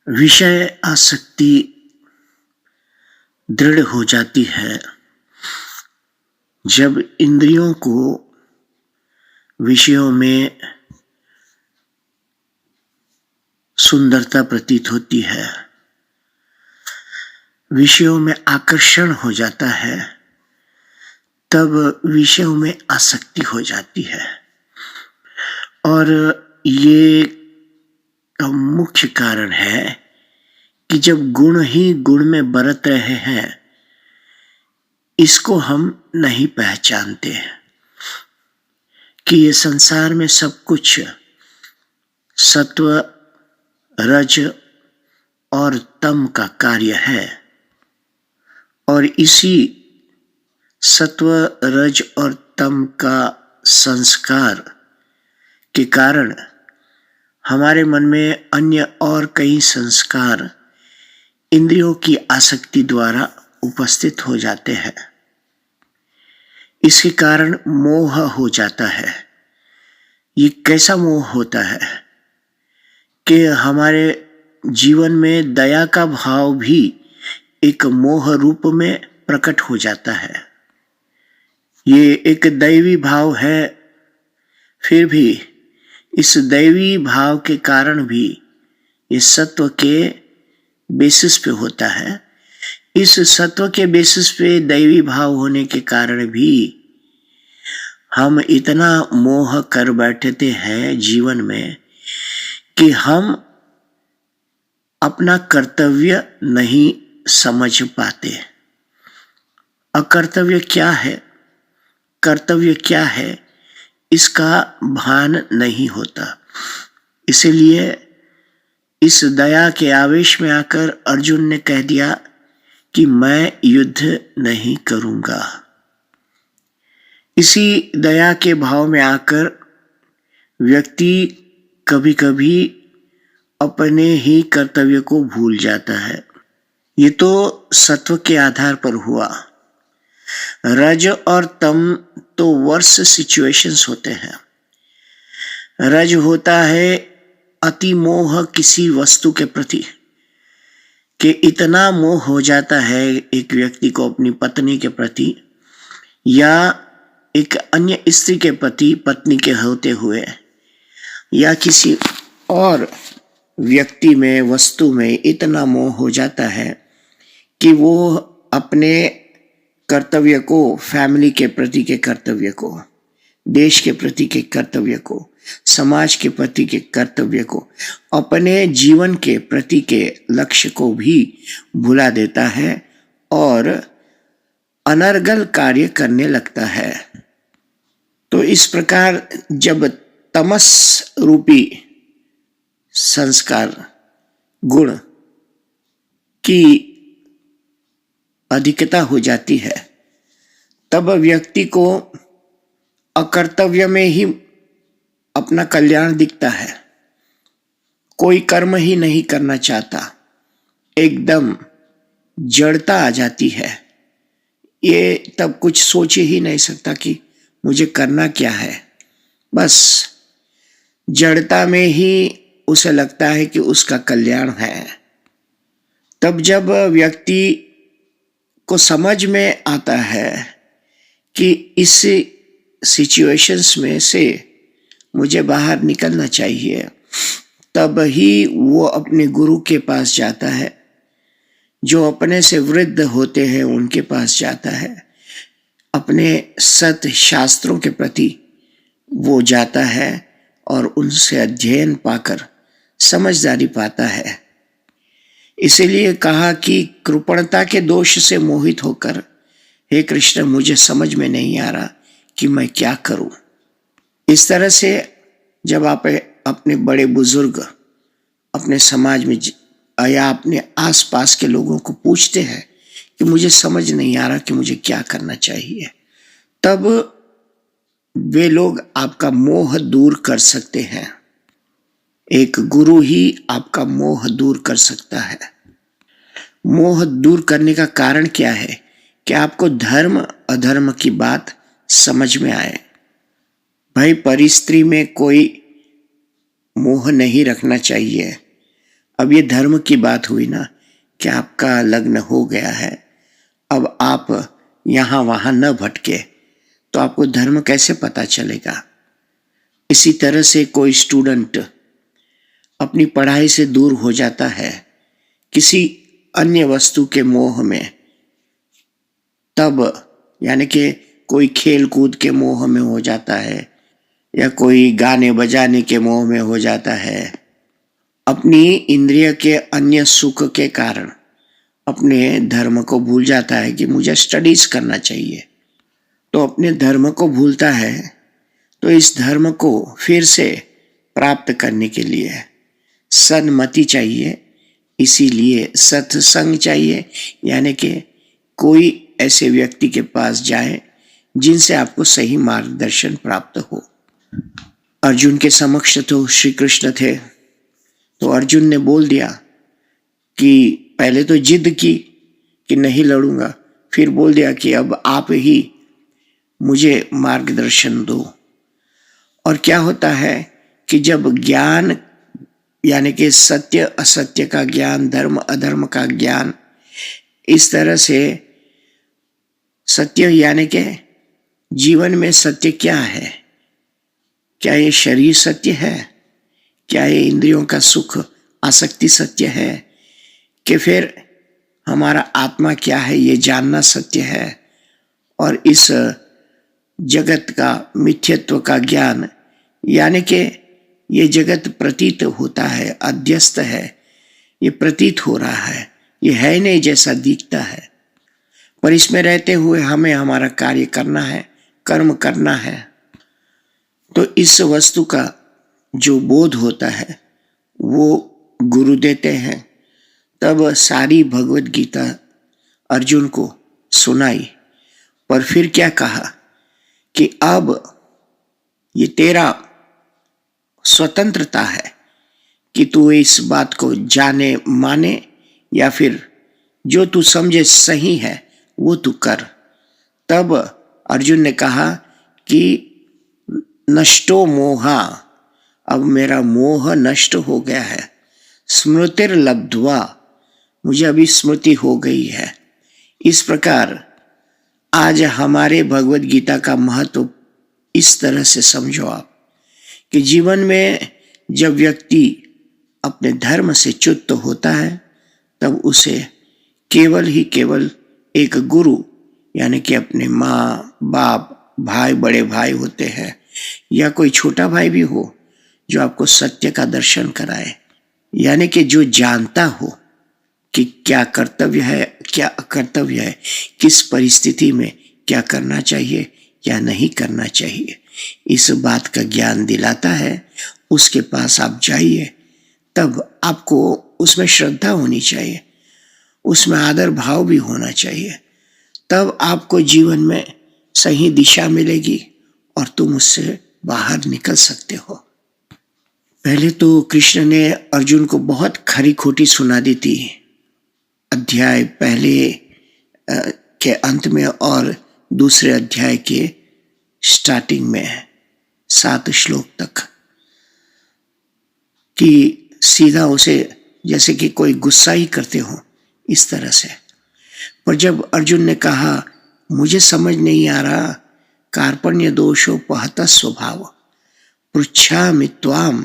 विषय आसक्ति दृढ़ हो जाती है जब इंद्रियों को विषयों में सुंदरता प्रतीत होती है, विषयों में आकर्षण हो जाता है, तब विषयों में आसक्ति हो जाती है। और ये मुख्य कारण है कि जब गुण ही गुण में बरत रहे हैं, इसको हम नहीं पहचानते कि ये संसार में सब कुछ सत्व, रज और तम का कार्य है। और इसी सत्व, रज और तम का संस्कार के कारण हमारे मन में अन्य और कई संस्कार इंद्रियों की आसक्ति द्वारा उपस्थित हो जाते हैं। इसके कारण मोह हो जाता है। ये कैसा मोह होता है कि हमारे जीवन में दया का भाव भी एक मोह रूप में प्रकट हो जाता है। ये एक दैवी भाव है, फिर भी इस दैवी भाव के कारण भी ये सत्व के बेसिस पे होता है। इस सत्व के बेसिस पे दैवी भाव होने के कारण भी हम इतना मोह कर बैठते हैं जीवन में कि हम अपना कर्तव्य नहीं समझ पाते। अकर्तव्य क्या है, कर्तव्य क्या है, इसका भान नहीं होता। इसीलिए इस दया के आवेश में आकर अर्जुन ने कह दिया कि मैं युद्ध नहीं करूंगा। इसी दया के भाव में आकर व्यक्ति कभी कभी अपने ही कर्तव्य को भूल जाता है। ये तो सत्व के आधार पर हुआ। रज और तम तो वर्स सिचुएशंस होते हैं। रज होता है अति मोह किसी वस्तु के प्रति, कि इतना मोह हो जाता है एक व्यक्ति को अपनी पत्नी के प्रति या एक अन्य स्त्री के प्रति, पत्नी के होते हुए, या किसी और व्यक्ति में, वस्तु में इतना मोह हो जाता है कि वो अपने कर्तव्य को, फैमिली के प्रति के कर्तव्य को, देश के प्रति के कर्तव्य को, समाज के प्रति के कर्तव्य को, अपने जीवन के प्रति के लक्ष्य को भी भुला देता है और अनर्गल कार्य करने लगता है। तो इस प्रकार जब तमस रूपी संस्कार, गुण की अधिकता हो जाती है, तब व्यक्ति को अकर्तव्य में ही अपना कल्याण दिखता है। कोई कर्म ही नहीं करना चाहता, एकदम जड़ता आ जाती है। ये तब कुछ सोच ही नहीं सकता कि मुझे करना क्या है। बस जड़ता में ही उसे लगता है कि उसका कल्याण है। तब जब व्यक्ति को समझ में आता है कि इस सिचुएशंस में से मुझे बाहर निकलना चाहिए, तब ही वो अपने गुरु के पास जाता है, जो अपने से वृद्ध होते हैं उनके पास जाता है, अपने सत शास्त्रों के प्रति वो जाता है और उनसे अध्ययन पाकर समझदारी पाता है। इसीलिए कहा कि कृपणता के दोष से मोहित होकर, हे कृष्ण मुझे समझ में नहीं आ रहा कि मैं क्या करूं। इस तरह से जब आप अपने बड़े बुजुर्ग अपने समाज में या अपने आसपास के लोगों को पूछते हैं कि मुझे समझ नहीं आ रहा कि मुझे क्या करना चाहिए, तब वे लोग आपका मोह दूर कर सकते हैं। एक गुरु ही आपका मोह दूर कर सकता है। मोह दूर करने का कारण क्या है कि आपको धर्म अधर्म की बात समझ में आए। भाई, परिस्त्री में कोई मोह नहीं रखना चाहिए। अब ये धर्म की बात हुई ना कि आपका लग्न हो गया है, अब आप यहाँ वहाँ न भटके तो आपको धर्म कैसे पता चलेगा। इसी तरह से कोई स्टूडेंट अपनी पढ़ाई से दूर हो जाता है किसी अन्य वस्तु के मोह में, तब यानी कि कोई खेल कूद के मोह में हो जाता है या कोई गाने बजाने के मोह में हो जाता है, अपनी इंद्रिय के अन्य सुख के कारण अपने धर्म को भूल जाता है कि मुझे स्टडीज करना चाहिए, तो अपने धर्म को भूलता है। तो इस धर्म को फिर से प्राप्त करने के लिए सन्मति चाहिए, इसीलिए सत्संग चाहिए, यानी कि कोई ऐसे व्यक्ति के पास जाए जिनसे आपको सही मार्गदर्शन प्राप्त हो। अर्जुन के समक्ष तो श्री कृष्ण थे, तो अर्जुन ने बोल दिया कि पहले तो जिद की कि नहीं लड़ूंगा, फिर बोल दिया कि अब आप ही मुझे मार्गदर्शन दो। और क्या होता है कि जब ज्ञान यानी कि सत्य असत्य का ज्ञान, धर्म अधर्म का ज्ञान, इस तरह से सत्य यानी कि जीवन में सत्य क्या है, क्या ये शरीर सत्य है, क्या ये इंद्रियों का सुख आसक्ति सत्य है, कि फिर हमारा आत्मा क्या है ये जानना सत्य है, और इस जगत का मिथ्यत्व का ज्ञान, यानी कि ये जगत प्रतीत होता है, अध्यस्त है, ये प्रतीत हो रहा है, ये है नहीं जैसा दिखता है, पर इसमें रहते हुए हमें हमारा कार्य करना है, कर्म करना है। तो इस वस्तु का जो बोध होता है वो गुरु देते हैं। तब सारी भगवत गीता अर्जुन को सुनाई, पर फिर क्या कहा कि अब ये तेरा स्वतंत्रता है कि तू इस बात को जाने माने या फिर जो तू समझे सही है वो तू कर। तब अर्जुन ने कहा कि नष्टो मोहा, अब मेरा मोह नष्ट हो गया है, स्मृतिर लब्ध्वा, मुझे अभी स्मृति हो गई है। इस प्रकार आज हमारे भगवत गीता का महत्व इस तरह से समझो आप कि जीवन में जब व्यक्ति अपने धर्म से च्युत होता है तब उसे केवल ही केवल एक गुरु यानी कि अपने माँ बाप भाई बड़े भाई होते हैं या कोई छोटा भाई भी हो जो आपको सत्य का दर्शन कराए, यानी कि जो जानता हो कि क्या कर्तव्य है क्या अकर्तव्य है, किस परिस्थिति में क्या करना चाहिए क्या नहीं करना चाहिए, इस बात का ज्ञान दिलाता है। उसके पास आप जाइए, तब आपको उसमें श्रद्धा होनी चाहिए, उसमें आदर भाव भी होना चाहिए, तब आपको जीवन में सही दिशा मिलेगी और तुम उससे बाहर निकल सकते हो। पहले तो कृष्ण ने अर्जुन को बहुत खरी खोटी सुना दी थी, अध्याय पहले के अंत में और दूसरे अध्याय के स्टार्टिंग में 7 श्लोक तक, कि सीधा उसे जैसे कि कोई गुस्सा ही करते हो इस तरह से। पर जब अर्जुन ने कहा मुझे समझ नहीं आ रहा, कार्पण्य दोषोपहत स्वभाव पृच्छामि त्वाम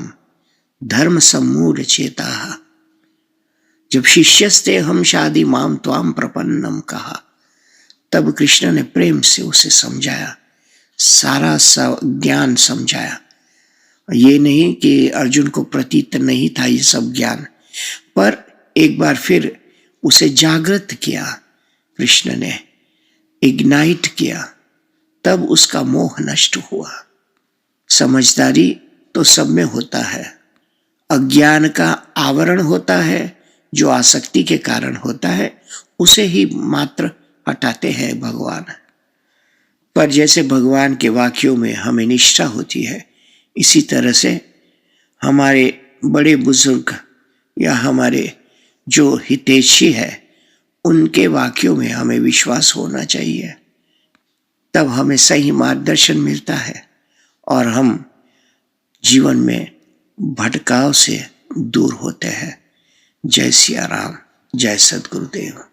धर्म सम्मूढ़ चेता, जब शिष्यस्ते हम शादी माम त्वाम प्रपन्नम कहा, तब कृष्ण ने प्रेम से उसे समझाया, सारा ज्ञान समझाया। ये नहीं कि अर्जुन को प्रतीत नहीं था ये सब ज्ञान, पर एक बार फिर उसे जागृत किया कृष्ण ने, इग्नाइट किया, तब उसका मोह नष्ट हुआ। समझदारी तो सब में होता है, अज्ञान का आवरण होता है जो आसक्ति के कारण होता है, उसे ही मात्र हटाते हैं भगवान। पर जैसे भगवान के वाक्यों में हमें निष्ठा होती है, इसी तरह से हमारे बड़े बुजुर्ग या हमारे जो हितैषी है उनके वाक्यों में हमें विश्वास होना चाहिए, तब हमें सही मार्गदर्शन मिलता है और हम जीवन में भटकाव से दूर होते हैं। जय सिया राम, जय सद्गुरुदेव।